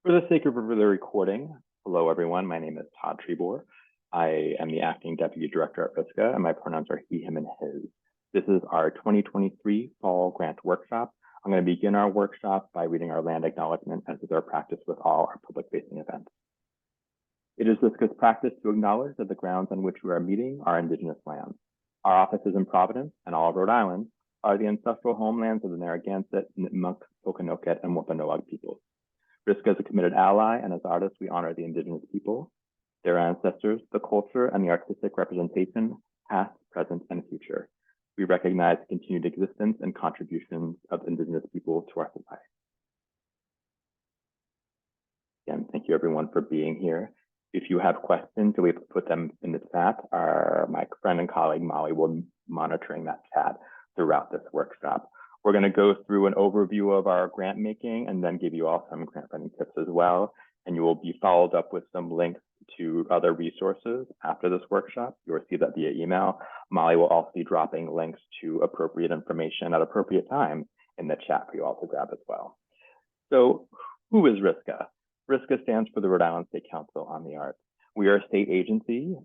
For the sake of the recording, hello everyone, my name is Todd Trebor. I am the Acting Deputy Director at RISCA, and my pronouns are he, him, and his. This is our 2023 Fall Grant Workshop. I'm going to begin our workshop by reading our land acknowledgement, as is our practice with all our public-facing events. It is RISCA's practice to acknowledge that the grounds on which we are meeting are Indigenous lands. Our offices in Providence and all of Rhode Island are the ancestral homelands of the Narragansett, Nipmuc, Okanoket, and Wampanoag peoples. RISCA is a committed ally, and as artists, we honor the Indigenous people, their ancestors, the culture, and the artistic representation, past, present, and future. We recognize the continued existence and contributions of Indigenous people to our society. Again, thank you everyone for being here. If you have questions, we put them in the chat. My friend and colleague Molly will be monitoring that chat throughout this workshop. We're going to go through an overview of our grant making and then give you all some grant funding tips as well. And you will be followed up with some links to other resources after this workshop. You'll receive that via email. Molly will also be dropping links to appropriate information at appropriate times in the chat for you all to grab as well. So who is RISCA? RISCA stands for the Rhode Island State Council on the Arts. We are a state agency.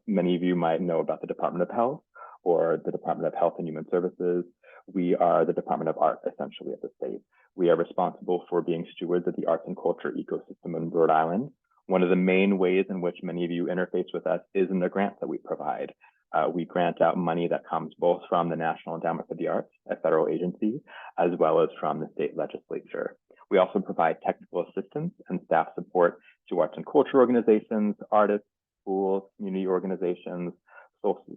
Many of you might know about the Department of Health or the Department of Health and Human Services. We are the Department of Art, essentially, of the state. We are responsible for being stewards of the arts and culture ecosystem in Rhode Island. One of the main ways in which many of you interface with us is in the grants that we provide. We grant out money that comes both from the National Endowment for the Arts, a federal agency, as well as from the state legislature. We also provide technical assistance and staff support to arts and culture organizations, artists, schools, community organizations,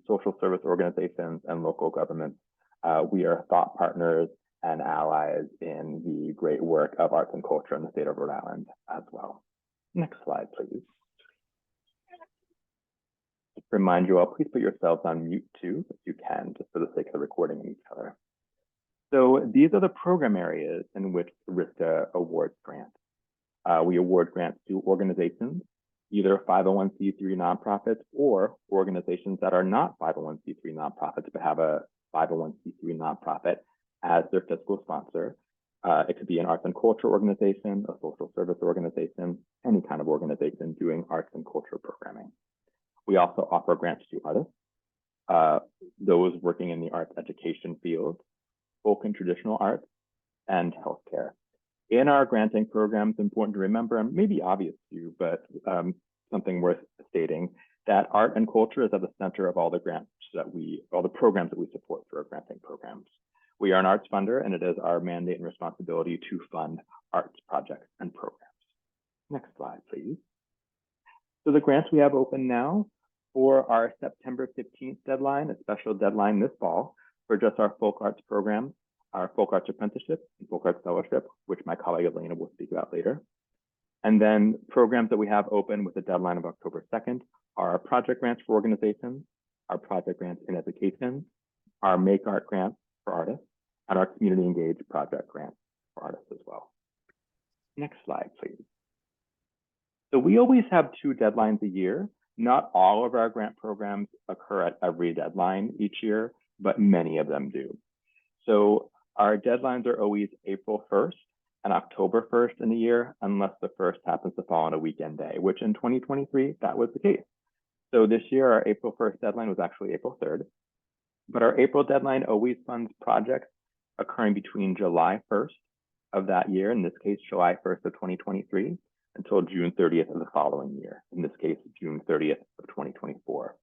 social service organizations, and local governments. We are thought partners and allies in the great work of arts and culture in the state of Rhode Island as well. Next slide, please. Just remind you all, please put yourselves on mute too, if you can, just for the sake of recording each other. So these are the program areas in which RISCA awards grants. We award grants to organizations, either 501c3 nonprofits or organizations that are not 501c3 nonprofits but have a 501c3 nonprofit as their fiscal sponsor. It could be an arts and culture organization, a social service organization, any kind of organization doing arts and culture programming. We also offer grants to artists, those working in the arts education field, folk and traditional arts, and healthcare. In our granting programs, important to remember, and maybe obvious to you, but something worth stating, that art and culture is at the center of all the grants all the programs that we support through our granting programs. We are an arts funder, and it is our mandate and responsibility to fund arts projects and programs. Next slide, please. So the grants we have open now for our September 15th deadline, a special deadline this fall for just our folk arts programs, our folk arts apprenticeship and folk arts fellowship, which my colleague Elena will speak about later. And then programs that we have open with a deadline of October 2nd are our project grants for organizations, our project grants in education, our Make Art grants for artists, and our community engaged project grants for artists as well. Next slide, please. So we always have 2 deadlines a year. Not all of our grant programs occur at every deadline each year, but many of them do. So our deadlines are always April 1st and October 1st in a year, unless the first happens to fall on a weekend day, which in 2023, that was the case. So this year, our April 1st deadline was actually April 3rd, but our April deadline always funds projects occurring between July 1st of that year, in this case, July 1st of 2023, until June 30th of the following year, in this case, June 30th of 2024.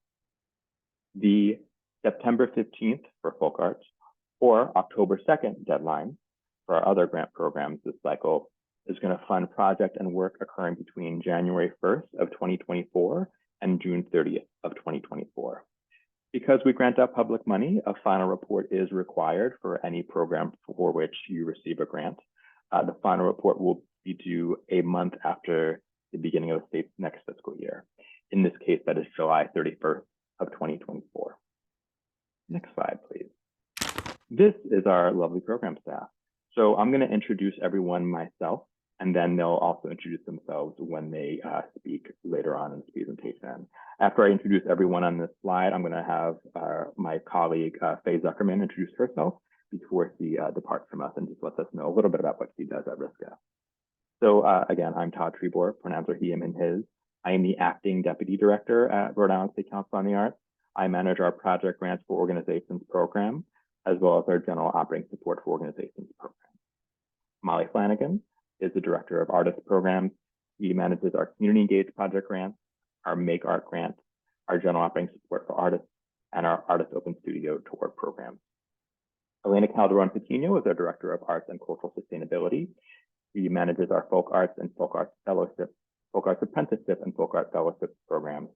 The September 15th for folk arts or October 2nd deadline for our other grant programs this cycle is going to fund project and work occurring between January 1st of 2024 and June 30th of 2024. Because we grant out public money, a final report is required for any program for which you receive a grant. The final report will be due a month after the beginning of the state's next fiscal year. In this case, that is July 31st of 2024. Next slide, please. This is our lovely program staff. So I'm going to introduce everyone myself, and then they'll also introduce themselves when they speak later on in this presentation. After I introduce everyone on this slide, I'm going to have my colleague Faye Zuckerman introduce herself before she departs from us and just lets us know a little bit about what she does at RISCA. So again, I'm Todd Trebor, pronouns are he, him, and his. I am the acting deputy director at Rhode Island State Council on the Arts. I manage our project grants for organizations program, as well as our general operating support for organizations program. Molly Flanagan is the director of artist programs. He manages our community engaged project grants, our Make Art grant, our general operating support for artists, and our Artist Open Studio tour program. Elena Calderon Patino is our director of arts and cultural sustainability. He manages our folk arts and folk arts fellowship, folk arts apprenticeship and folk art fellowship programs,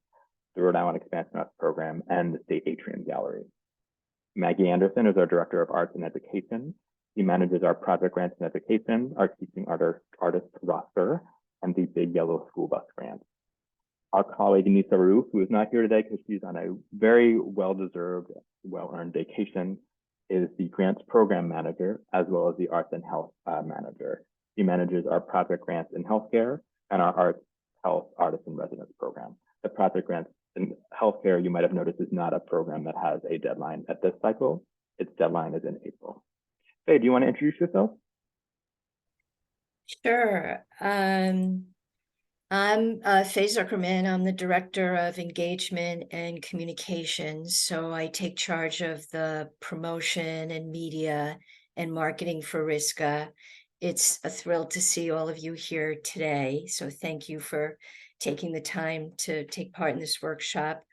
the Rhode Island Expansion Arts Program, and the State Atrium Gallery. Maggie Anderson is our director of arts and education. He manages our project grants in education, our teaching artist roster, and the Big Yellow School Bus grant. Our colleague Nisa Roof, who is not here today because she's on a very well-deserved, well-earned vacation, is the grants program manager, as well as the arts and health manager. He manages our project grants in healthcare and our arts, health, artist, and residence program. The project grants in healthcare, you might have noticed, is not a program that has a deadline at this cycle. Its deadline is in April. Faye, do you want to introduce yourself? Sure. I'm Faye Zuckerman. I'm the Director of Engagement and Communications. So I take charge of the promotion and media and marketing for RISCA. It's a thrill to see all of you here today. So thank you for taking the time to take part in this workshop.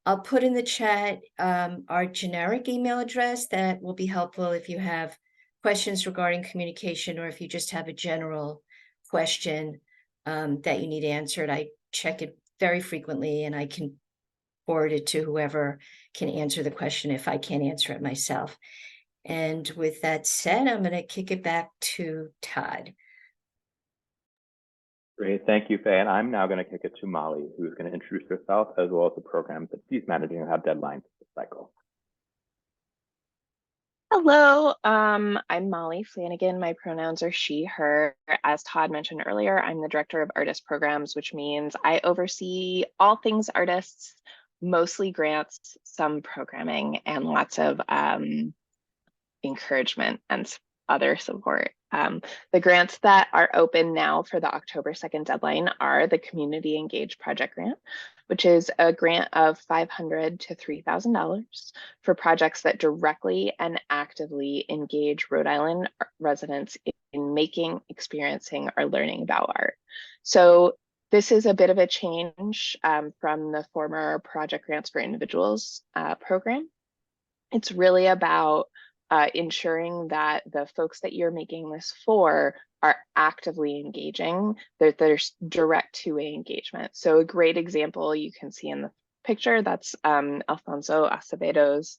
I'll put in the chat our generic email address that will be helpful if you have questions regarding communication, or if you just have a general question that you need answered. I check it very frequently and I can forward it to whoever can answer the question if I can't answer it myself. And with that said, I'm going to kick it back to Todd. Great, thank you, Faye. And I'm now going to kick it to Molly, who's going to introduce herself as well as the programs that she's managing and have deadlines this cycle. Hello, I'm Molly Flanagan. My pronouns are she, her. As Todd mentioned earlier, I'm the director of artist programs, which means I oversee all things artists, mostly grants, some programming, and lots of encouragement and other support. The grants that are open now for the October 2nd deadline are the Community Engaged Project Grant, which is a grant of $500 to $3,000 for projects that directly and actively engage Rhode Island residents in making, experiencing, or learning about art. So this is a bit of a change from the former Project Grants for Individuals program. It's really about ensuring that the folks that you're making this for are actively engaging. There's direct two-way engagement. So a great example you can see in the picture, that's Alfonso Acevedo's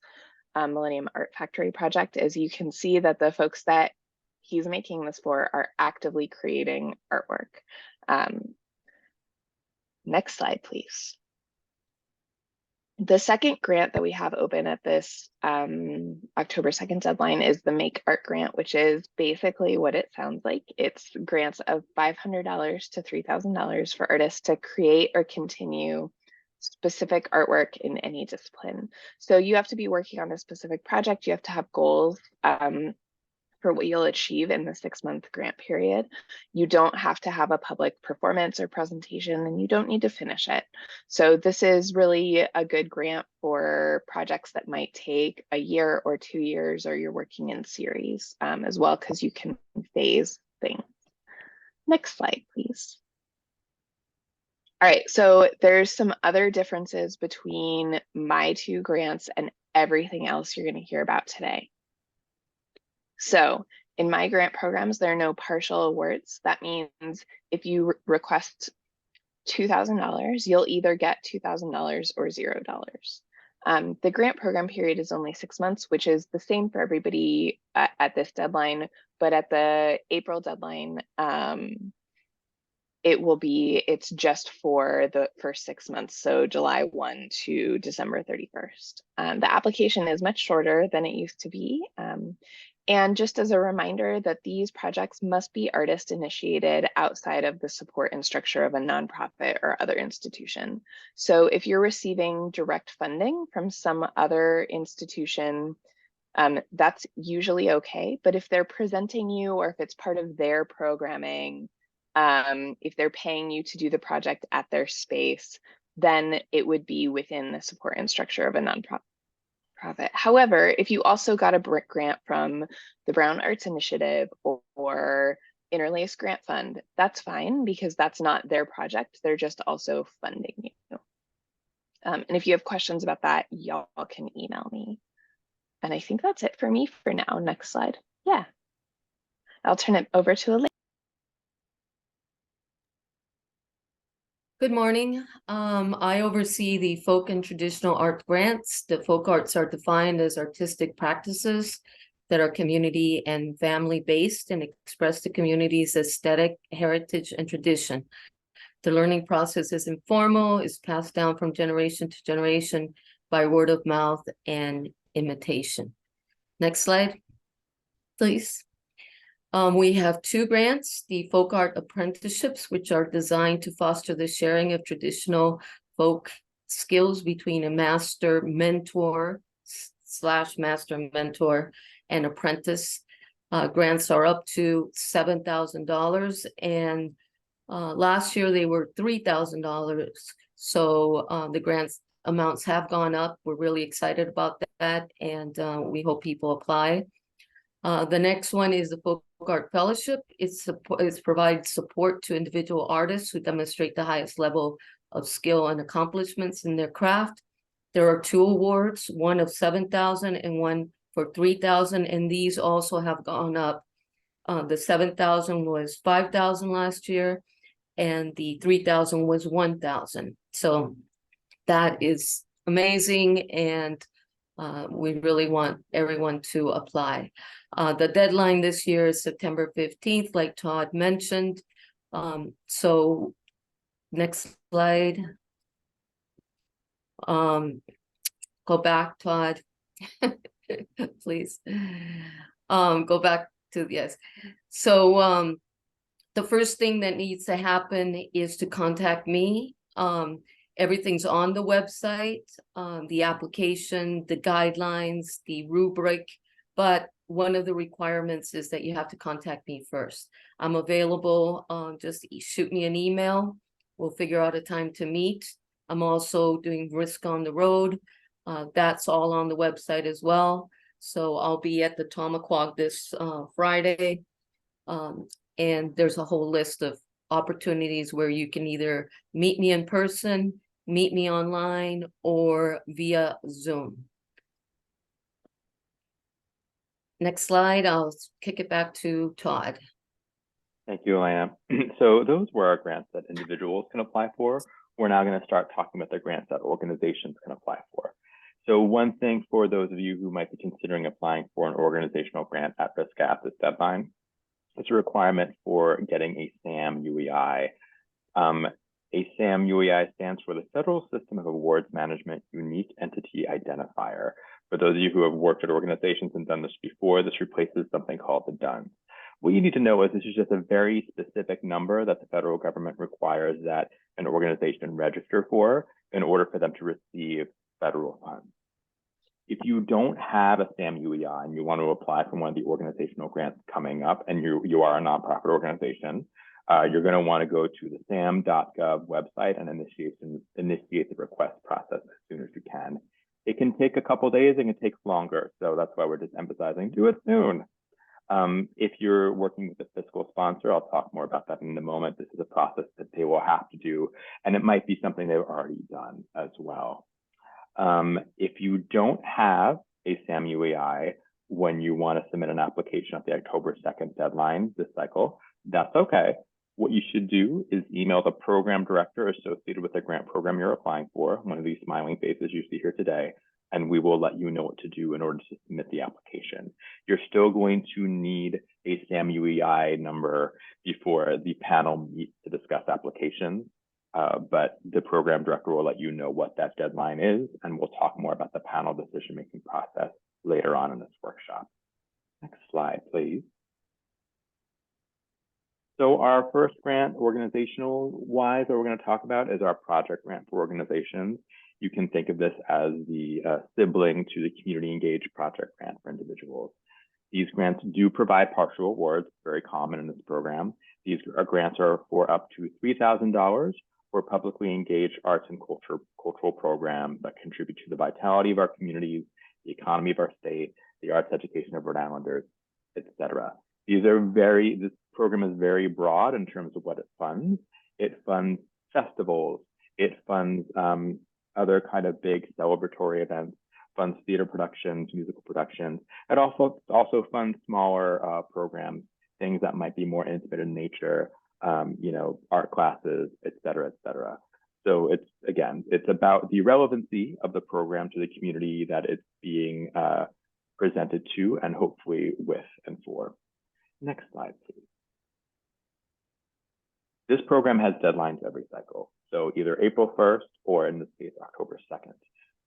Millennium Art Factory project, is you can see that the folks that he's making this for are actively creating artwork. Next slide, please. The second grant that we have open at this October 2nd deadline is the Make Art grant, which is basically what it sounds like. It's grants of $500 to $3,000 for artists to create or continue specific artwork in any discipline. So you have to be working on a specific project. You have to have goals for what you'll achieve in the 6-month grant period. You don't have to have a public performance or presentation, and you don't need to finish it. So this is really a good grant for projects that might take a year or 2 years, or you're working in series as well, because you can phase things. Next slide, please. All right, so there's some other differences between my two grants and everything else you're going to hear about today. So in my grant programs, there are no partial awards. That means if you request $2,000, you'll either get $2,000 or $0. The grant program period is only 6 months, which is the same for everybody at this deadline, but at the April deadline, it's just for the first 6 months, so July 1 to December 31st. The application is much shorter than it used to be. And just as a reminder that these projects must be artist initiated outside of the support and structure of a nonprofit or other institution. So if you're receiving direct funding from some other institution, that's usually okay. But if they're presenting you, or if it's part of their programming, If they're paying you to do the project at their space, then it would be within the support and structure of a nonprofit. However, if you also got a BRIC grant from the Brown Arts Initiative or Interlace Grant Fund, that's fine because that's not their project. They're just also funding you. And if you have questions about that, y'all can email me. And I think that's it for me for now. Next slide. Yeah. I'll turn it over to Elaine. Good morning. I oversee the folk and traditional art grants. The folk arts are defined as artistic practices that are community and family based and express the community's aesthetic, heritage, and tradition. The learning process is informal, is passed down from generation to generation by word of mouth and imitation. Next slide, please. We have 2 grants, the Folk Art Apprenticeships, which are designed to foster the sharing of traditional folk skills between a master mentor / master mentor and apprentice. Grants are up to $7,000, and last year they were $3,000. So the grants amounts have gone up. We're really excited about that, and we hope people apply. The next one is the Folk Art Fellowship. It provides support to individual artists who demonstrate the highest level of skill and accomplishments in their craft. There are 2 awards, one of $7,000 and one for $3,000, and these also have gone up. The $7,000 was $5,000 last year, and the $3,000 was $1,000. So that is amazing, and we really want everyone to apply. The deadline this year is September 15th, like Todd mentioned. So next slide. Go back, Todd, please. Go back to, yes. So the first thing that needs to happen is to contact me. Everything's on the website, the application, the guidelines, the rubric, but one of the requirements is that you have to contact me first. I'm available, just shoot me an email. We'll figure out a time to meet. I'm also doing RISCA on the road. That's all on the website as well. So I'll be at the Tomaquag this Friday. And there's a whole list of opportunities where you can either meet me in person, meet me online, or via Zoom. Next slide, I'll kick it back to Todd. Thank you, Elena. So those were our grants that individuals can apply for. We're now going to start talking about the grants that organizations can apply for. So one thing for those of you who might be considering applying for an organizational grant at RISCA at this deadline, it's a requirement for getting a SAM-UEI. A SAM-UEI stands for the Federal System of Awards Management Unique Entity Identifier. For those of you who have worked at organizations and done this before, this replaces something called the DUNS. What you need to know is this is just a very specific number that the federal government requires that an organization register for in order for them to receive federal funds. If you don't have a SAM-UEI and you want to apply for one of the organizational grants coming up and you are a nonprofit organization, you're going to want to go to the sam.gov website and initiate the request process as soon as you can. It can take a couple days, it can take longer. So that's why we're just emphasizing, do it soon. If you're working with a fiscal sponsor, I'll talk more about that in a moment. This is a process that they will have to do, and it might be something they've already done as well. If you don't have a SAM-UEI when you want to submit an application at the October 2nd deadline this cycle, that's okay. What you should do is email the program director associated with the grant program you're applying for, one of these smiling faces you see here today, and we will let you know what to do in order to submit the application. You're still going to need a SAM-UEI number before the panel meets to discuss applications, but the program director will let you know what that deadline is, and we'll talk more about the panel decision-making process later on in this workshop. Next slide, please. So our first grant, organizational-wise, that we're going to talk about is our project grant for organizations. You can think of this as the sibling to the community engaged project grant for individuals. These grants do provide partial awards, very common in this program. These grants are for up to $3,000 for publicly engaged arts and cultural programs that contribute to the vitality of our communities, the economy of our state, the arts education of Rhode Islanders, etc. This program is very broad in terms of what it funds. It funds festivals, it funds other kind of big celebratory events, funds theater productions, musical productions. It also funds smaller programs, things that might be more intimate in nature, art classes, et cetera, et cetera. So it's about the relevancy of the program to the community that it's being presented to, and hopefully with and for. Next slide, please. This program has deadlines every cycle. So either April 1st or in this case, October 2nd.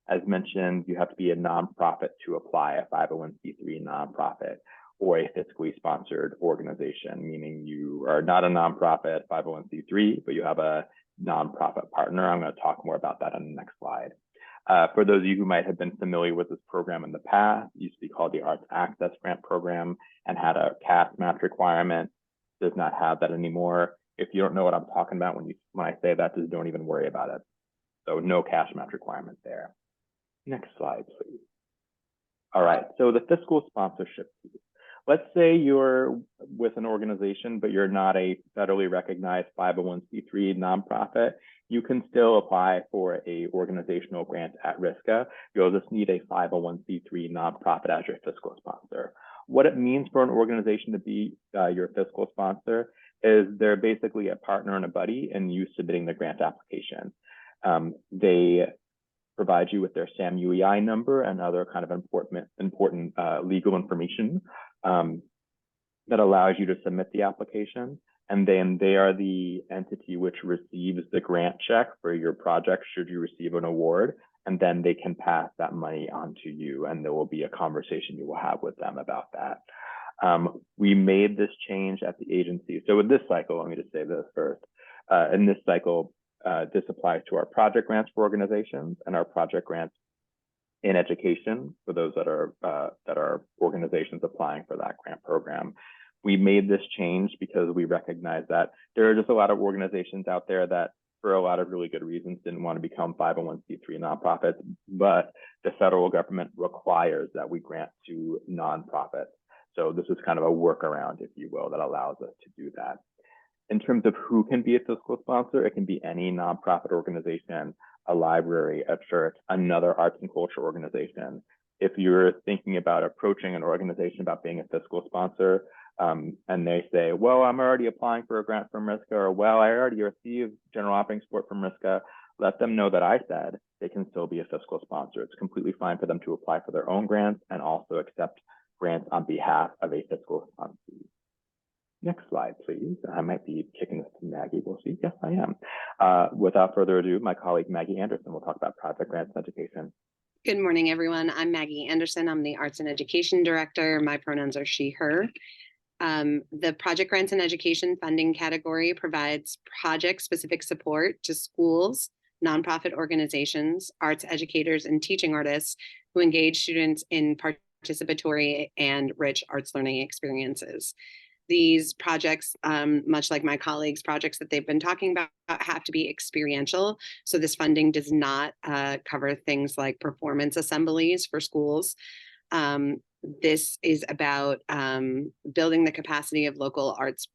As mentioned, you have to be a nonprofit to apply, a 501c3 nonprofit or a fiscally sponsored organization, meaning you are not a nonprofit 501c3, but you have a nonprofit partner. I'm going to talk more about that on the next slide. For those of you who might have been familiar with this program in the past, it used to be called the Arts Access Grant Program and had a cash match requirement. Does not have that anymore. If you don't know what I'm talking about when I say that, just don't even worry about it. So no cash match requirement there. Next slide, please. All right, so the fiscal sponsorship piece. Let's say you're with an organization, but you're not a federally recognized 501c3 nonprofit. You can still apply for a organizational grant at RISCA. You'll just need a 501c3 nonprofit as your fiscal sponsor. What it means for an organization to be your fiscal sponsor is they're basically a partner and a buddy in you submitting the grant application. They provide you with their SAM-UEI number and other kind of important legal information that allows you to submit the application. And then they are the entity which receives the grant check for your project should you receive an award. And then they can pass that money on to you, and there will be a conversation you will have with them about that. We made this change at the agency. So with this cycle, let me just say this first. In this cycle, this applies to our project grants for organizations and our project grants in education for those that are organizations applying for that grant program. We made this change because we recognize that there are just a lot of organizations out there that, for a lot of really good reasons, didn't want to become 501c3 nonprofits, but the federal government requires that we grant to nonprofits. So this is kind of a workaround, if you will, that allows us to do that. In terms of who can be a fiscal sponsor, it can be any nonprofit organization, a library, a church, another arts and culture organization. If you're thinking about approaching an organization about being a fiscal sponsor, and they say, well, I'm already applying for a grant from RISCA, or well, I already received general operating support from RISCA, let them know that I said they can still be a fiscal sponsor. It's completely fine for them to apply for their own grants and also accept grants on behalf of a fiscal sponsor. Next slide, please. I might be kicking this to Maggie. We'll see. Yes, I am. Without further ado, my colleague Maggie Anderson will talk about project grants and education. Good morning, everyone. I'm Maggie Anderson. I'm the Arts and Education Director. My pronouns are she, her. The Project Grants and Education funding category provides project-specific support to schools, nonprofit organizations, arts educators, and teaching artists who engage students in participatory and rich arts learning experiences. These projects, much like my colleagues' projects that they've been talking about, have to be experiential. So this funding does not cover things like performance assemblies for schools. This is about building the capacity of local arts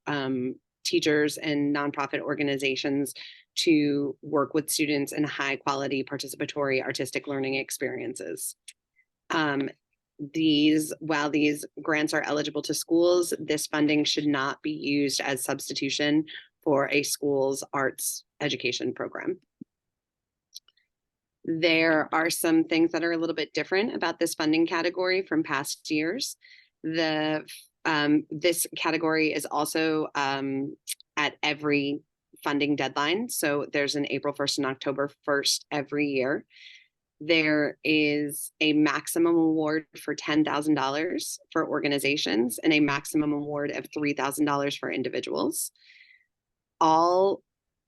teachers and nonprofit organizations to work with students in high quality participatory artistic learning experiences. While these grants are eligible to schools, this funding should not be used as substitution for a school's arts education program. There are some things that are a little bit different about this funding category from past years. This category is also at every funding deadline. So there's an April 1st and October 1st every year. There is a maximum award for $10,000 for organizations and a maximum award of $3,000 for individuals. All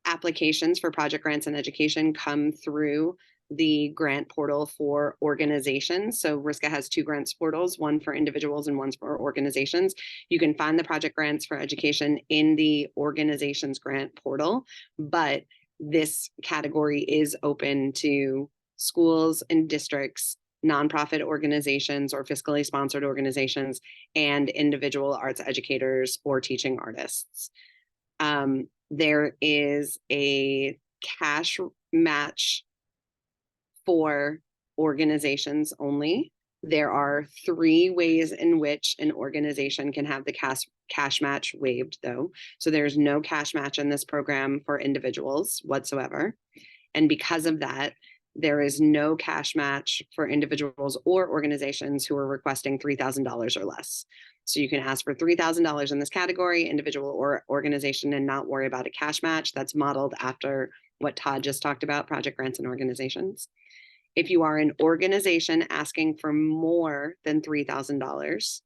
applications for project grants and education come through the grant portal for organizations. So RISCA has two grants portals, one for individuals and one for organizations. You can find the project grants for education in the organizations grant portal, but this category is open to schools and districts, nonprofit organizations or fiscally sponsored organizations, and individual arts educators or teaching artists. There is a cash match for organizations only. There are 3 ways in which an organization can have the cash match waived, though. So there's no cash match in this program for individuals whatsoever. And because of that, there is no cash match for individuals or organizations who are requesting $3,000 or less. So you can ask for $3,000 in this category, individual or organization, and not worry about a cash match. That's modeled after what Todd just talked about, project grants and organizations. If you are an organization asking for more than $3,000,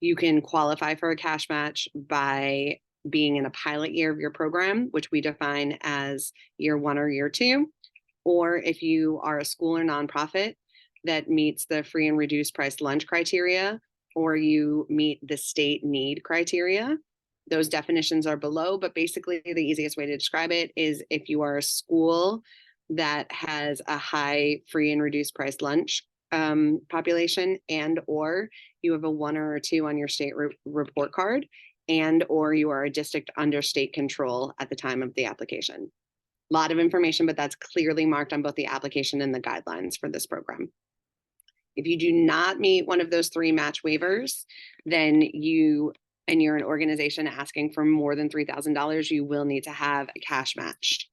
you can qualify for a cash match by being in a pilot year of your program, which we define as year 1 or year 2. Or if you are a school or nonprofit that meets the free and reduced price lunch criteria, or you meet the state need criteria. Those definitions are below, but basically the easiest way to describe it is if you are a school that has a high free and reduced price lunch population, and or you have a 1 or a 2 on your state report card, and or you are a district under state control at the time of the application. A lot of information, but that's clearly marked on both the application and the guidelines for this program. If you do not meet one of those 3 match waivers, then you're an organization asking for more than $3,000, you will need to have a cash match.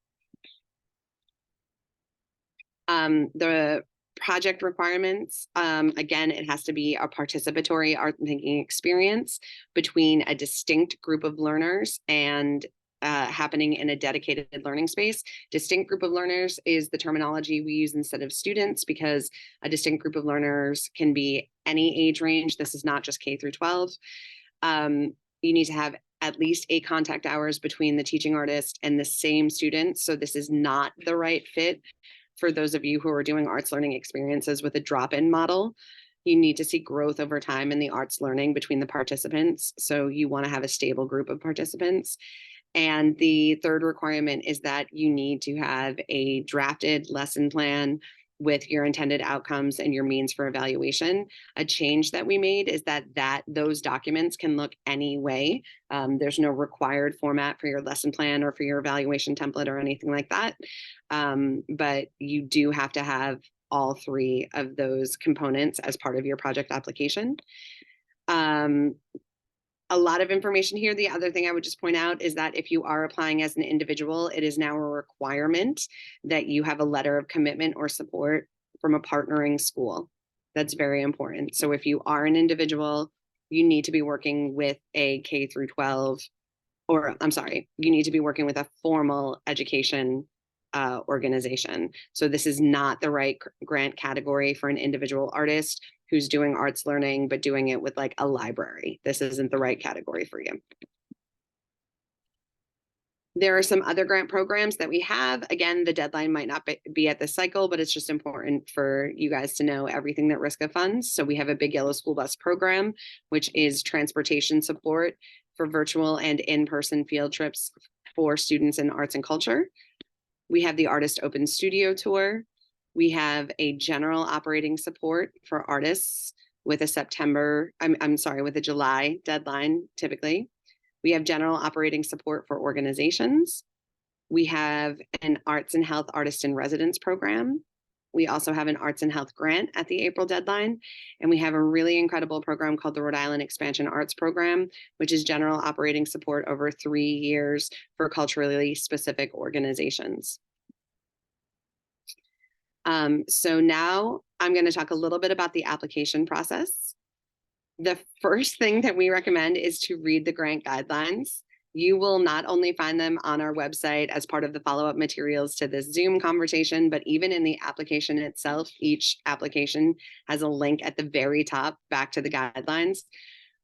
The project requirements, again, it has to be a participatory art thinking experience between a distinct group of learners and happening in a dedicated learning space. Distinct group of learners is the terminology we use instead of students, because a distinct group of learners can be any age range. This is not just K through 12. You need to have at least 8 contact hours between the teaching artist and the same student. So this is not the right fit for those of you who are doing arts learning experiences with a drop-in model. You need to see growth over time in the arts learning between the participants. So you want to have a stable group of participants. And the third requirement is that you need to have a drafted lesson plan with your intended outcomes and your means for evaluation. A change that we made is that those documents can look any way. There's no required format for your lesson plan or for your evaluation template or anything like that. But you do have to have all 3 of those components as part of your project application. A lot of information here. The other thing I would just point out is that if you are applying as an individual, it is now a requirement that you have a letter of commitment or support from a partnering school. That's very important. So if you are an individual, you need to be working with a K through 12, or I'm sorry, you need to be working with a formal education organization. So this is not the right grant category for an individual artist who's doing arts learning, but doing it with like a library. This isn't the right category for you. There are some other grant programs that we have. Again, the deadline might not be at this cycle, but it's just important for you guys to know everything that RISCA funds. So we have a Big Yellow School Bus program, which is transportation support for virtual and in-person field trips for students in arts and culture. We have the Artist Open Studio Tour. We have a general operating support for artists with a with a July deadline, typically. We have general operating support for organizations. We have an Arts and Health Artist in Residence program. We also have an Arts and Health grant at the April deadline. And we have a really incredible program called the Rhode Island Expansion Arts Program, which is general operating support over 3 years for culturally specific organizations. So now I'm going to talk a little bit about the application process. The first thing that we recommend is to read the grant guidelines. You will not only find them on our website as part of the follow-up materials to this Zoom conversation, but even in the application itself. Each application has a link at the very top back to the guidelines.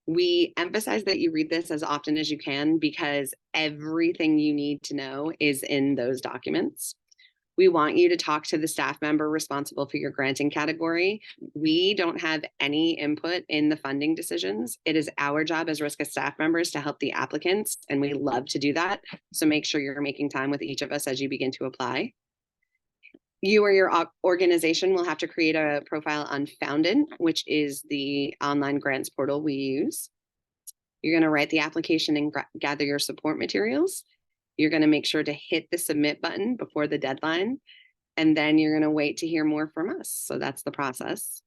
We emphasize that you read this as often as you can because everything you need to know is in those documents. We want you to talk to the staff member responsible for your granting category. We don't have any input in the funding decisions. It is our job as RISCA staff members to help the applicants, and we love to do that. So make sure you're making time with each of us as you begin to apply. You or your organization will have to create a profile on Foundin, which is the online grants portal we use. You're going to write the application and gather your support materials. You're going to make sure to hit the submit button before the deadline, and then you're going to wait to hear more from us. So that's the process.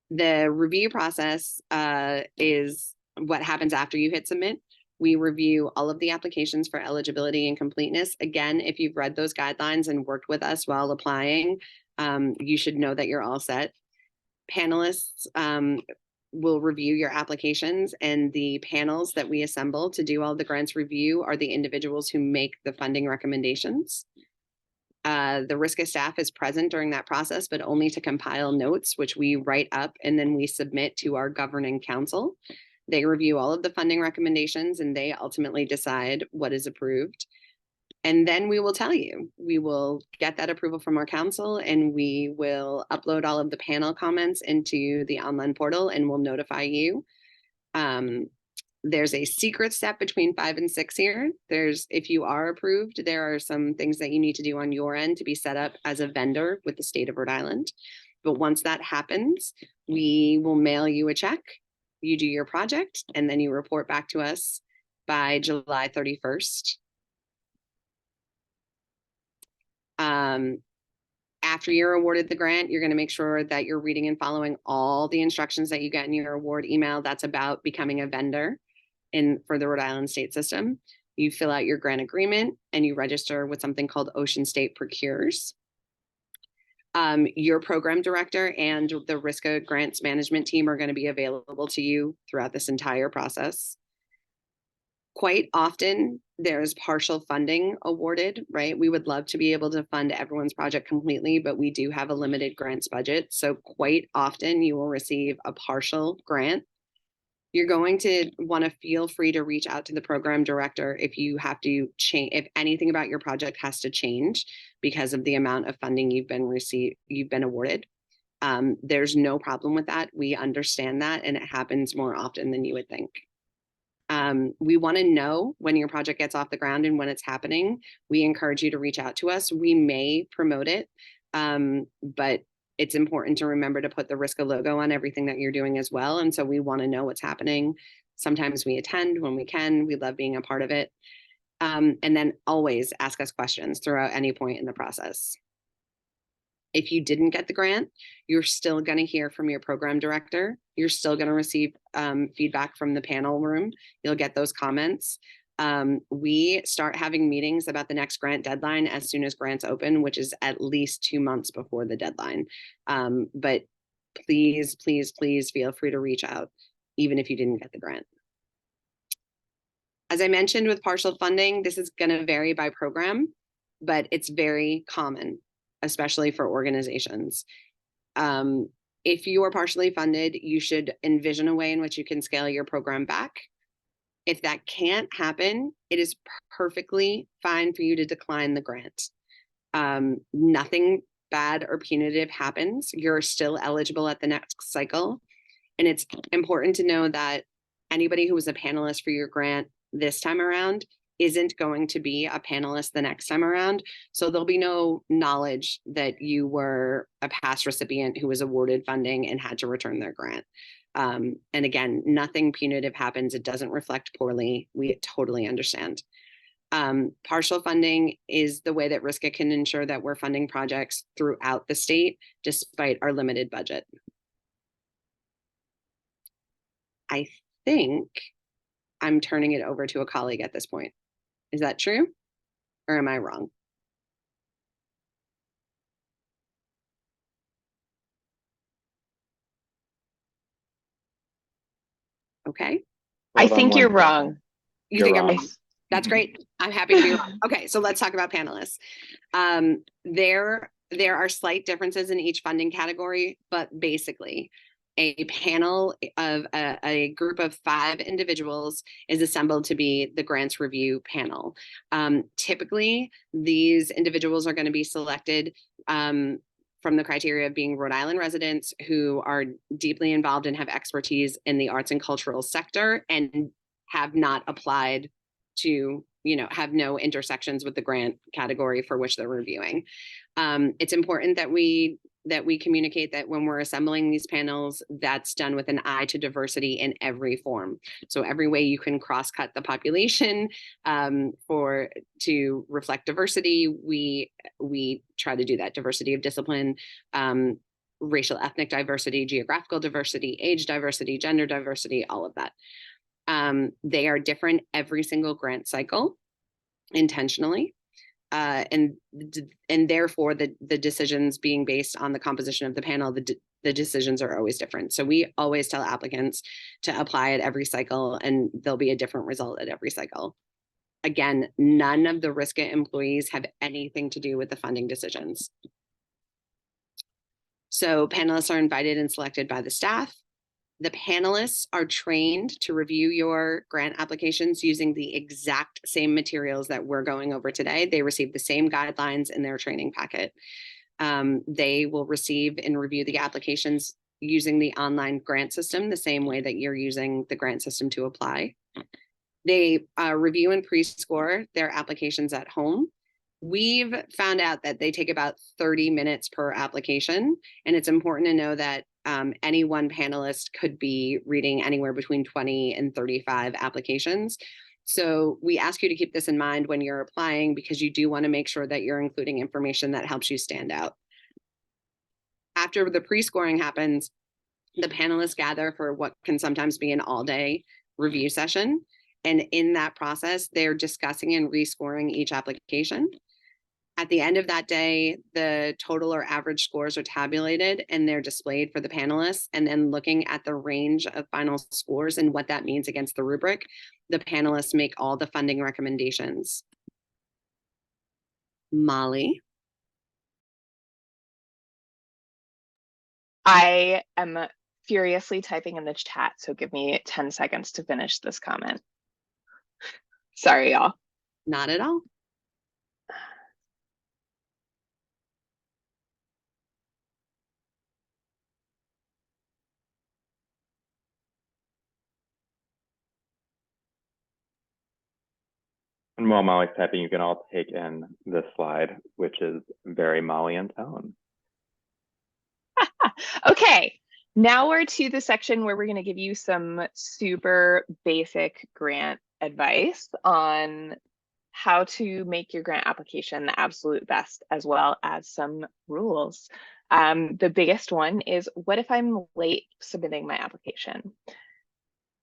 The review process is what happens after you hit submit. We review all of the applications for eligibility and completeness. Again, if you've read those guidelines and worked with us while applying, you should know that you're all set. Panelists will review your applications, and the panels that we assemble to do all the grants review are the individuals who make the funding recommendations. The RISCA staff is present during that process, but only to compile notes, which we write up and then we submit to our governing council. They review all of the funding recommendations and they ultimately decide what is approved. And then we will tell you, we will get that approval from our council, and we will upload all of the panel comments into the online portal and we'll notify you. There's a secret step between 5 and 6 here. If you are approved, there are some things that you need to do on your end to be set up as a vendor with the state of Rhode Island. But once that happens, we will mail you a check. You do your project, and then you report back to us by July 31st. After you're awarded the grant, you're going to make sure that you're reading and following all the instructions that you get in your award email. That's about becoming a vendor for the Rhode Island state system. You fill out your grant agreement and you register with something called Ocean State Procures. Your program director and the RISCA grants management team are going to be available to you throughout this entire process. Quite often, there's partial funding awarded, right? We would love to be able to fund everyone's project completely, but we do have a limited grants budget. So quite often you will receive a partial grant. You're going to want to feel free to reach out to the program director if you have to change, if anything about your project has to change because of the amount of funding you've been awarded. There's no problem with that. We understand that, and it happens more often than you would think. We want to know when your project gets off the ground and when it's happening. We encourage you to reach out to us. We may promote it, but it's important to remember to put the RISCA logo on everything that you're doing as well. And so we want to know what's happening. Sometimes we attend when we can. We love being a part of it. And then always ask us questions throughout any point in the process. If you didn't get the grant, you're still going to hear from your program director. You're still going to receive feedback from the panel room. You'll get those comments. We start having meetings about the next grant deadline as soon as grants open, which is at least 2 months before the deadline. But please, please, please feel free to reach out, even if you didn't get the grant. As I mentioned with partial funding, this is going to vary by program, but it's very common, especially for organizations. If you are partially funded, you should envision a way in which you can scale your program back. If that can't happen, it is perfectly fine for you to decline the grant. Nothing bad or punitive happens. You're still eligible at the next cycle. And it's important to know that anybody who was a panelist for your grant this time around isn't going to be a panelist the next time around. So there'll be no knowledge that you were a past recipient who was awarded funding and had to return their grant. And again, nothing punitive happens. It doesn't reflect poorly. We totally understand. Partial funding is the way that RISCA can ensure that we're funding projects throughout the state, despite our limited budget. I think I'm turning it over to a colleague at this point. Is that true? Or am I wrong? Okay. I think you're wrong. You think I'm wrong. wrong? That's great. I'm happy to be wrong. Okay, so let's talk about panelists. There are slight differences in each funding category, but basically, a panel of a group of 5 individuals is assembled to be the grants review panel. Typically, these individuals are going to be selected from the criteria of being Rhode Island residents who are deeply involved and have expertise in the arts and cultural sector and have not applied to, have no intersections with the grant category for which they're reviewing. It's important that we communicate that when we're assembling these panels, that's done with an eye to diversity in every form. So every way you can cross-cut the population to reflect diversity, we try to do that. Diversity of discipline, racial ethnic diversity, geographical diversity, age diversity, gender diversity, all of that. They are different every single grant cycle intentionally. And therefore the decisions being based on the composition of the panel, the decisions are always different. So we always tell applicants to apply at every cycle, and there'll be a different result at every cycle. Again, none of the RISCA employees have anything to do with the funding decisions. So panelists are invited and selected by the staff. The panelists are trained to review your grant applications using the exact same materials that we're going over today. They receive the same guidelines in their training packet. They will receive and review the applications using the online grant system, the same way that you're using the grant system to apply. They review and pre-score their applications at home. We've found out that they take about 30 minutes per application, and it's important to know that any one panelist could be reading anywhere between 20 and 35 applications. So we ask you to keep this in mind when you're applying, because you do want to make sure that you're including information that helps you stand out. After the pre-scoring happens, the panelists gather for what can sometimes be an all-day review session. And in that process, they're discussing and rescoring each application. At the end of that day, the total or average scores are tabulated and they're displayed for the panelists. And then looking at the range of final scores and what that means against the rubric, the panelists make all the funding recommendations. Molly? I am furiously typing in the chat, so give me 10 seconds to finish this comment. Sorry, y'all. Not at all. And while Molly's typing, you can all take in this slide, which is very Molly in tone. Okay, now we're to the section where we're going to give you some super basic grant advice on how to make your grant application the absolute best, as well as some rules. The biggest one is, what if I'm late submitting my application?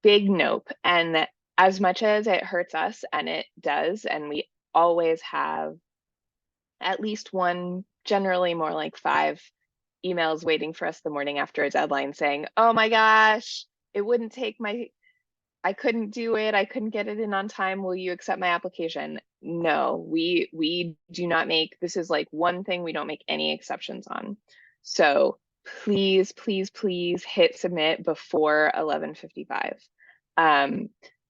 Big nope. And as much as it hurts us, and it does, and we always have at least one, generally more like 5 emails waiting for us the morning after a deadline saying, oh my gosh, it wouldn't take I couldn't do it. I couldn't get it in on time. Will you accept my application? No, we do not make, this is like one thing we don't make any exceptions on. So please, please, please hit submit before 11:55.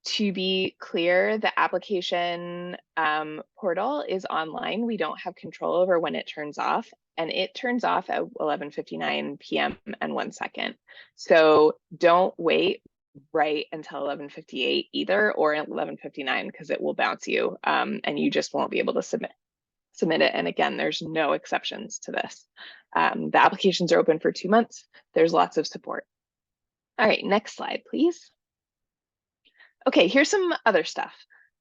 To be clear, the application portal is online. We don't have control over when it turns off, and it turns off at 11:59 p.m. and 1 second. So don't wait right until 11:58 either, or at 11:59, because it will bounce you and you just won't be able to submit it. And again, there's no exceptions to this. The applications are open for 2 months. There's lots of support. All right, next slide, please. Okay, here's some other stuff.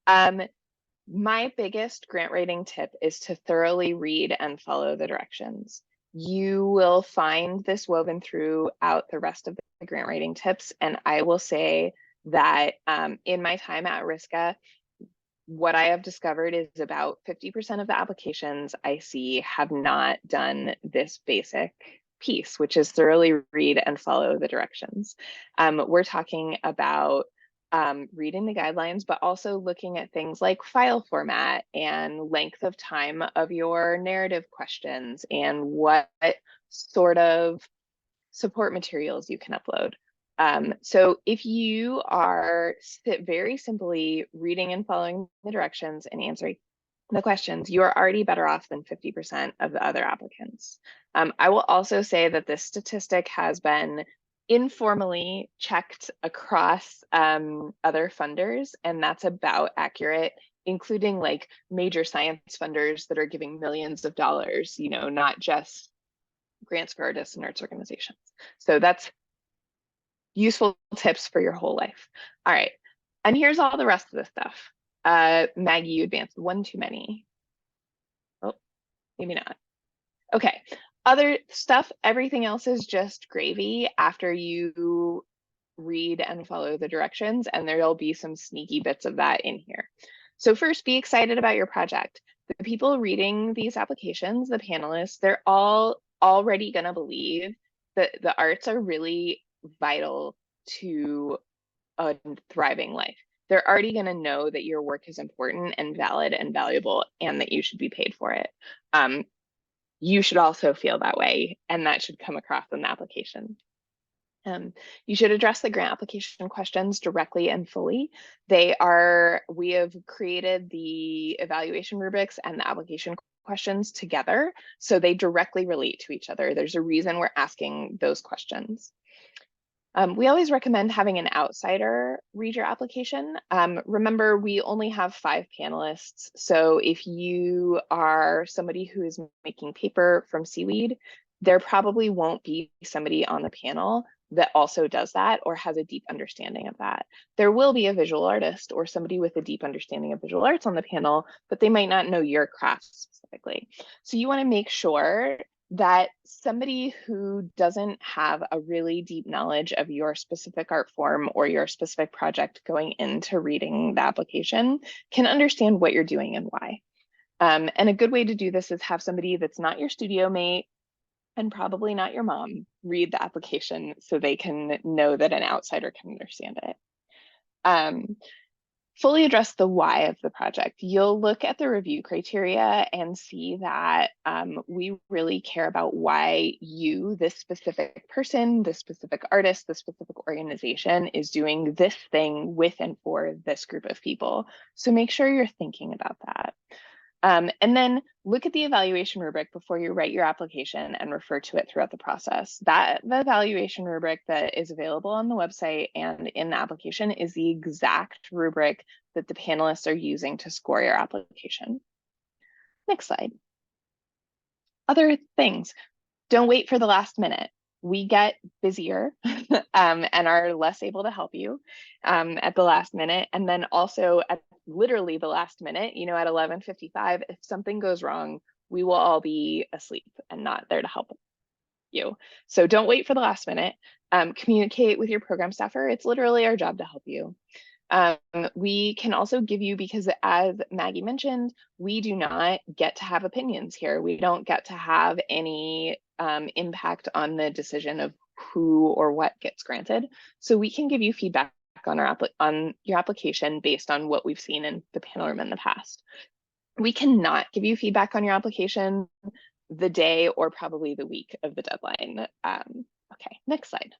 My biggest grant writing tip is to thoroughly read and follow the directions. You will find this woven throughout the rest of the grant writing tips. And I will say that in my time at RISCA, what I have discovered is about 50% of the applications I see have not done this basic piece, which is thoroughly read and follow the directions. We're talking about reading the guidelines, but also looking at things like file format and length of time of your narrative questions, and what sort of support materials you can upload. So if you are very simply reading and following the directions and answering the questions, you are already better off than 50% of the other applicants. I will also say that this statistic has been informally checked across other funders, and that's about accurate, including like major science funders that are giving millions of dollars, you know, not just grants for artists and arts organizations. So that's useful tips for your whole life. All right, and here's all the rest of the stuff. Maggie, you advanced one too many. Oh, maybe not. Okay, other stuff, everything else is just gravy after you read and follow the directions, and there'll be some sneaky bits of that in here. So first, be excited about your project. The people reading these applications, the panelists, they're all already gonna believe that the arts are really vital to a thriving life. They're already gonna know that your work is important and valid and valuable and that you should be paid for it. You should also feel that way, and that should come across in the application. You should address the grant application questions directly and fully. We have created the evaluation rubrics and the application questions together, so they directly relate to each other. There's a reason we're asking those questions. We always recommend having an outsider read your application. Remember, we only have 5 panelists. So if you are somebody who is making paper from seaweed, there probably won't be somebody on the panel that also does that or has a deep understanding of that. There will be a visual artist or somebody with a deep understanding of visual arts on the panel, but they might not know your craft specifically. So you want to make sure that somebody who doesn't have a really deep knowledge of your specific art form or your specific project going into reading the application can understand what you're doing and why. And a good way to do this is have somebody that's not your studio mate and probably not your mom read the application so they can know that an outsider can understand it. Fully address the why of the project. You'll look at the review criteria and see that we really care about why you, this specific person, this specific artist, this specific organization is doing this thing with and for this group of people. So make sure you're thinking about that. And then look at the evaluation rubric before you write your application and refer to it throughout the process. The evaluation rubric that is available on the website and in the application is the exact rubric that the panelists are using to score your application. Next slide. Other things, don't wait for the last minute. We get busier and are less able to help you at the last minute. And then also at literally the last minute, you know, at 11:55, if something goes wrong, we will all be asleep and not there to help you. So don't wait for the last minute. Communicate with your program staffer. It's literally our job to help you. We can also give you, because as Maggie mentioned, we do not get to have opinions here. We don't get to have any impact on the decision of who or what gets granted. So we can give you feedback on your application based on what we've seen in the panel room in the past. We cannot give you feedback on your application the day or probably the week of the deadline. Okay, next slide.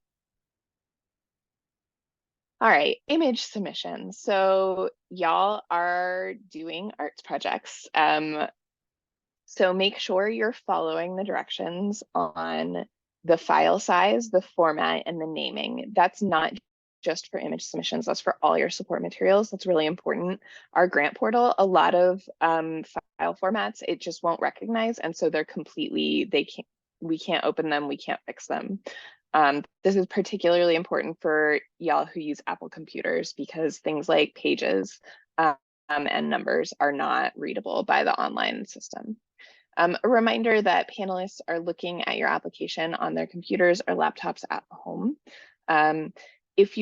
All right, image submission. So y'all are doing arts projects. So make sure you're following the directions on the file size, the format, and the naming. That's not just for image submissions, that's for all your support materials. That's really important. Our grant portal, a lot of file formats, it just won't recognize. And so they're completely, we can't open them, we can't fix them. This is particularly important for y'all who use Apple computers because things like pages and numbers are not readable by the online system. A reminder that panelists are looking at your application on their computers or laptops at home. If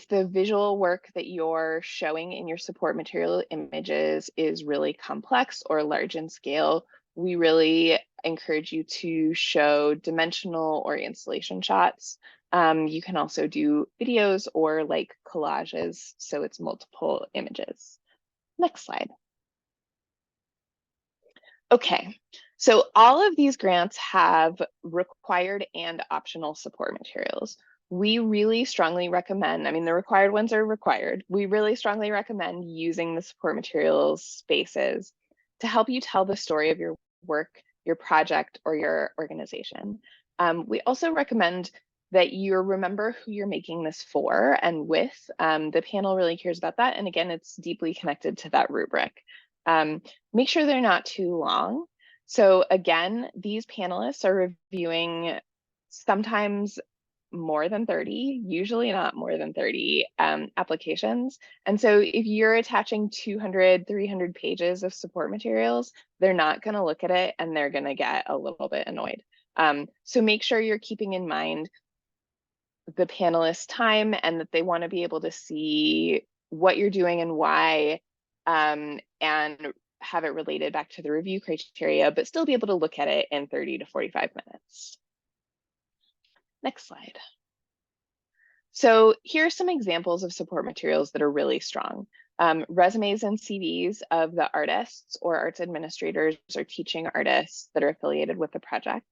the visual work that you're showing in your support material images is really complex or large in scale, we really encourage you to show dimensional or installation shots. You can also do videos or like collages, so it's multiple images. Next slide. Okay, so all of these grants have required and optional support materials. We really strongly recommend, I mean, the required ones are required. We really strongly recommend using the support materials spaces to help you tell the story of your work, your project, or your organization. We also recommend that you remember who you're making this for and with. The panel really cares about that. And again, it's deeply connected to that rubric. Make sure they're not too long. So again, these panelists are reviewing sometimes more than 30, usually not more than 30 applications. And so if you're attaching 200, 300 pages of support materials, they're not going to look at it and they're going to get a little bit annoyed. So make sure you're keeping in mind the panelists' time and that they want to be able to see what you're doing and why, and have it related back to the review criteria, but still be able to look at it in 30 to 45 minutes. Next slide. So here are some examples of support materials that are really strong. Resumes and CVs of the artists or arts administrators or teaching artists that are affiliated with the project.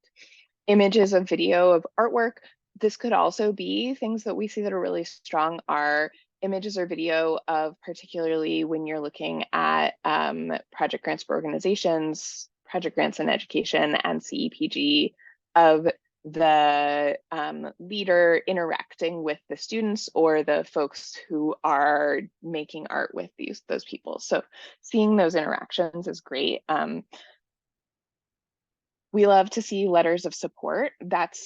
Images of video of artwork. This could also be things that we see that are really strong are images or video of, particularly when you're looking at project grants for organizations, project grants in education, and CEPG, of the leader interacting with the students or the folks who are making art with those people. So seeing those interactions is great. We love to see letters of support. That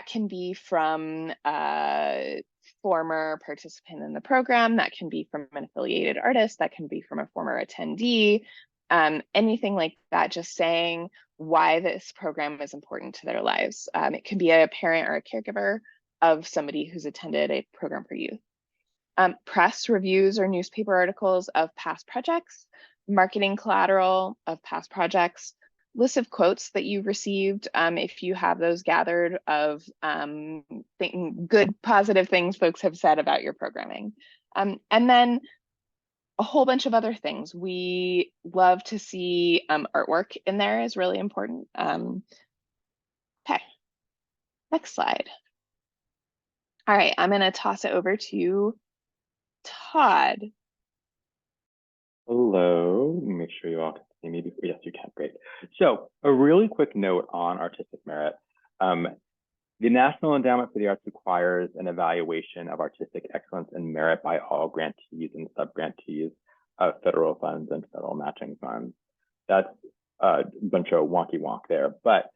can be from a former participant in the program, that can be from an affiliated artist, that can be from a former attendee, anything like that, just saying why this program is important to their lives. It can be a parent or a caregiver of somebody who's attended a program for youth. Press reviews or newspaper articles of past projects, marketing collateral of past projects, list of quotes that you've received, if you have those gathered, of good, positive things folks have said about your programming. And then a whole bunch of other things. We love to see artwork in there is really important. Okay, next slide. All right, I'm gonna toss it over to Todd. Hello, make sure you all can see me before. Yes, you can, great. So a really quick note on artistic merit. The National Endowment for the Arts requires an evaluation of artistic excellence and merit by all grantees and subgrantees of federal funds and federal matching funds. That's a bunch of wonky wonk there, but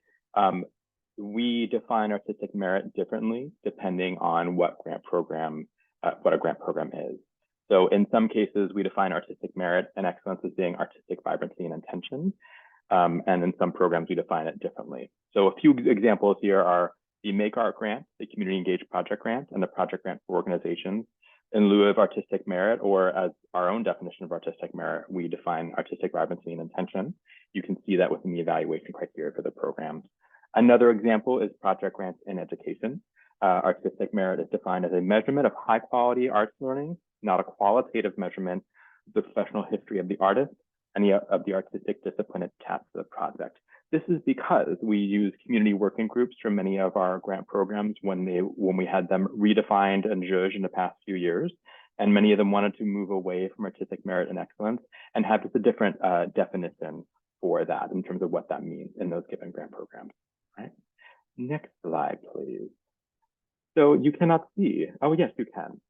we define artistic merit differently depending on what a grant program is. So in some cases, we define artistic merit and excellence as being artistic vibrancy and intention. And in some programs, we define it differently. So a few examples here are the Make Art Grant, the Community Engaged Project Grant, and the Project Grant for Organizations. In lieu of artistic merit, or as our own definition of artistic merit, we define artistic vibrancy and intention. You can see that within the evaluation criteria for the programs. Another example is project grants in education. Artistic merit is defined as a measurement of high quality arts learning, not a qualitative measurement of the professional history of the artist and of the artistic discipline attached to the project. This is because we use community working groups for many of our grant programs when we had them redefined and judged in the past few years. And many of them wanted to move away from artistic merit and excellence and have just a different definition for that in terms of what that means in those given grant programs. Right? Next slide, please. So you cannot see. Oh, yes, you can.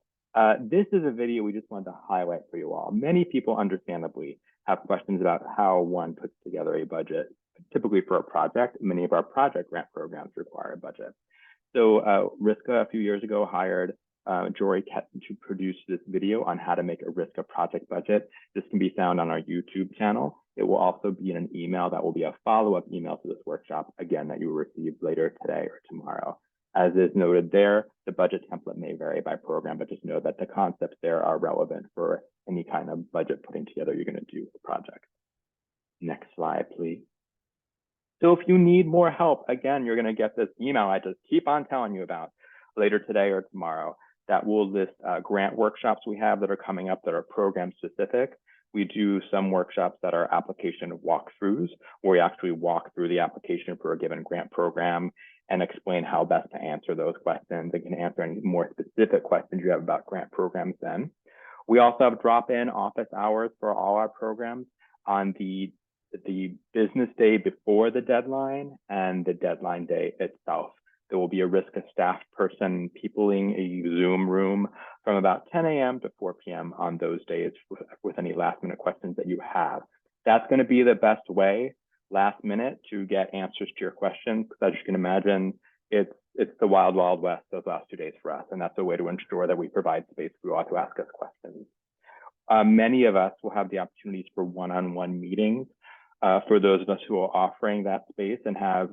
This is a video we just wanted to highlight for you all. Many people understandably have questions about how one puts together a budget. Typically for a project, many of our project grant programs require a budget. So RISCA a few years ago hired Jory Ketton to produce this video on how to make a RISCA project budget. This can be found on our YouTube channel. It will also be in an email that will be a follow-up email to this workshop, again, that you will receive later today or tomorrow. As is noted there, the budget template may vary by program, but just know that the concepts there are relevant for any kind of budget putting together you're going to do with the project. Next slide, please. So if you need more help, again, you're going to get this email I just keep on telling you about later today or tomorrow that will list grant workshops we have that are coming up that are program specific. We do some workshops that are application walkthroughs, where we actually walk through the application for a given grant program and explain how best to answer those questions and can answer any more specific questions you have about grant programs then. We also have drop-in office hours for all our programs on the business day before the deadline and the deadline day itself. There will be a RISCA staff person peopling a Zoom room from about 10 a.m. to 4 p.m. on those days with any last minute questions that you have. That's going to be the best way last minute to get answers to your questions, because as you can imagine, it's the wild, wild west those last 2 days for us. And that's a way to ensure that we provide space for you all to ask us questions. Many of us will have the opportunities for one-on-one meetings for those of us who are offering that space and have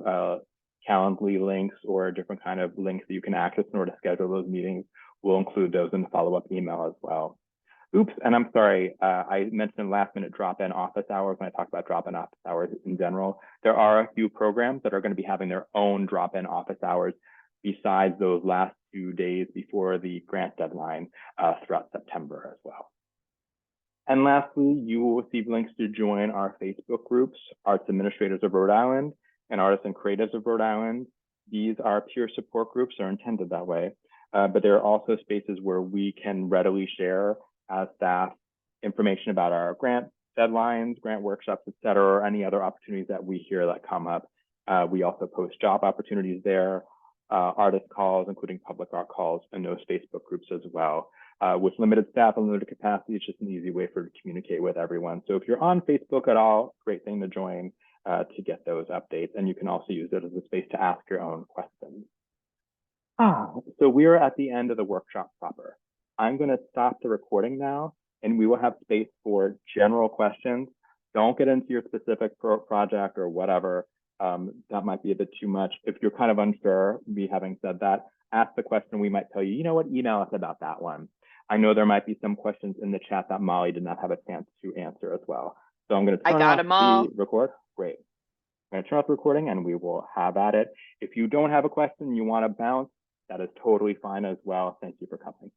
Calendly links or different kind of links that you can access in order to schedule those meetings. We'll include those in the follow-up email as well. Oops, and I'm sorry, I mentioned last minute drop-in office hours when I talk about drop-in office hours in general. There are a few programs that are going to be having their own drop-in office hours besides those last 2 days before the grant deadline throughout September as well. And lastly, you will receive links to join our Facebook groups, Arts Administrators of Rhode Island and Artists and Creatives of Rhode Island. These are peer support groups, are intended that way, but there are also spaces where we can readily share as staff information about our grant deadlines, grant workshops, et cetera, or any other opportunities that we hear that come up. We also post job opportunities there, artist calls, including public art calls, and those Facebook groups as well. With limited staff and limited capacity, it's just an easy way to communicate with everyone. So if you're on Facebook at all, great thing to join to get those updates. And you can also use it as a space to ask your own questions. So we are at the end of the workshop proper. I'm going to stop the recording now, and we will have space for general questions. Don't get into your specific project or whatever. That might be a bit too much. If you're kind of unsure, me having said that, ask the question. We might tell you, you know what, email us about that one. I know there might be some questions in the chat that Molly did not have a chance to answer as well. So I'm going to turn off the record. Great. I'm going to turn off the recording and we will have at it. If you don't have a question, you want to bounce, that is totally fine as well. Thank you for coming.